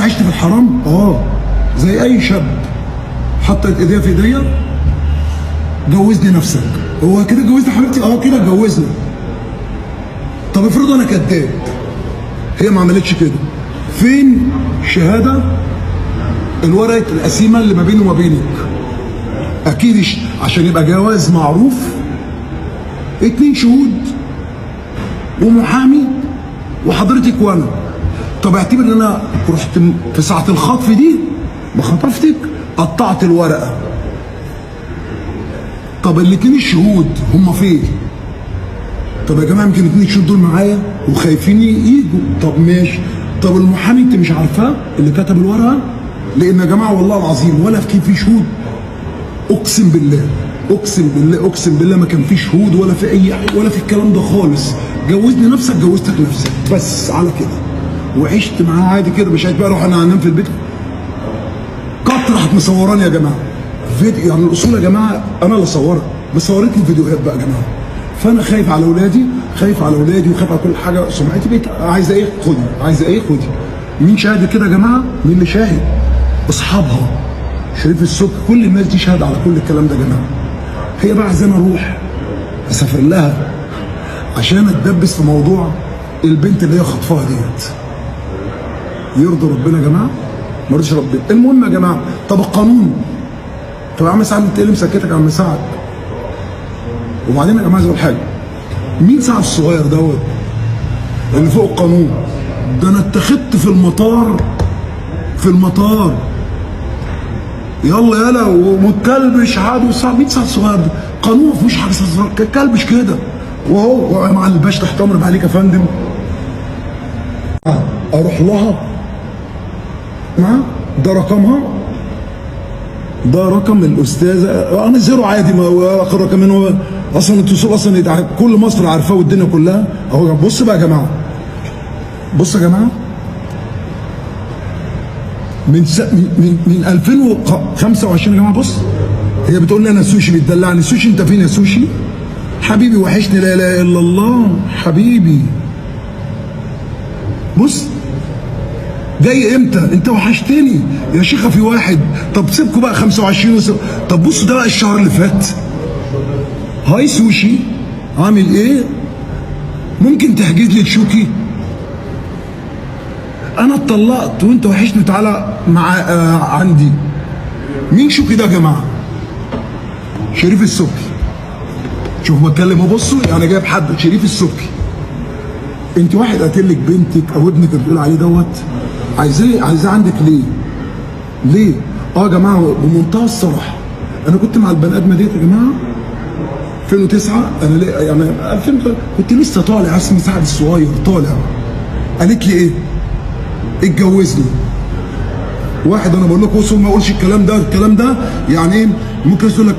عشت في الحرام؟ زي اي شاب. حطت ايديها في ايديا، جوزني نفسك. هو كده جوزني حبيبتي؟ كده جوزني. طب افرض انا كذاب، هي ما عملتش كده، فين شهاده الورقه القسيمه اللي ما بيني وما بينك؟ اكيد عشان يبقى جواز معروف 2 شهود ومحامي وحضرتك وانا. طب اعتبر ان انا رحت في ساعه الخطف دي ما خطفتك، قطعت الورقه. طب ال2 الشهود هم فين؟ طب يا جماعه يمكن ال2 الشهود دول معايا وخايفين يجوا. طب ماشي. طب المحامي انت مش عارفاه اللي كتب الورقه؟ لان يا جماعه والله العظيم ولا في شهود. اقسم بالله اقسم بالله اقسم بالله ما كان في شهود ولا في اي ولا في الكلام ده خالص. جوزني نفسك، جوزتك نفسك، بس على كده. وعشت معاه عادي كده. مش بقى اروح انا انام في البيت. قط راحت مصوراني يا جماعه فيديو. يعني الاصول يا جماعه انا اللي صورت، بس صورتني فيديوهات بقى يا جماعه. فانا خايف على اولادي، خايف على اولادي وخايف على كل حاجه. سمعتي بيت عايزه ايه خدي، عايزه ايه خدي. مين شاهد كده يا جماعه؟ مين اللي شاهد؟ اصحابها، شريف السك، كل الناس دي شاهد على كل الكلام ده يا جماعه. هي بقى عايزاني اروح اسافر لها عشان اتدبس في موضوع البنت اللي هي خطفها ديت. يرضي ربنا يا جماعه؟ ما يرضيش ربنا. المهم يا جماعه، طب القانون. طب يا عم سعد انت ايه اللي مسكتك يا عم سعد؟ وبعدين يا جماعه عايز اقول حاجه، مين سعد الصغير دوت اللي فوق القانون؟ ده انا اتخذت في المطار، في المطار يلا ومتكلبش عاد وصعب. مين سعد الصغير ده؟ قانون ما فيهوش حاجه صغيره، كلبش كده. وهو مع الباشا تحت امرك عليك يا فندم. اروح لها ده رقمها، ده رقم الاستاذه. انا زيرو عادي، ما اخر رقم هو اصلا اتصال اصلا كل مصر عارفاه والدنيا كلها. اهو بص بقى يا جماعه، بص يا جماعه، من 2025 يا جماعه. بص هي بتقول لي انا سوشي، بتدلعني. سوشي انت فين يا سوشي؟ حبيبي وحشني، لا اله الا الله حبيبي. بص جاي امتى؟ انت وحشتني يا شيخه. في واحد. طب سيبكوا بقى 25 طب بصوا ده بقى الشهر اللي فات. هاي سوشي عامل ايه؟ ممكن تحجز لي الشوكي؟ انا اتطلقت وانت وحشني، تعالى مع عندي. مين شوكي ده يا جماعه؟ شريف السبكي. شوفوا بتكلم بصوا، يعني جايب حد شريف السبكي. انت واحد قاتل لك بنتك او ابنك اللي بتقول عليه دوت، عايزاه عندك ليه؟ ليه؟ يا جماعه بمنتهى الصراحه، انا كنت مع البني ادمه ديت يا جماعه 2009. انا ليه يعني 2000 كنت لسه طالع، اسمي سعد الصغير طالع. قالت لي ايه؟ اتجوزني. واحد انا بقول لكم وصل ما اقولش الكلام ده يعني ايه؟ ممكن يقول لك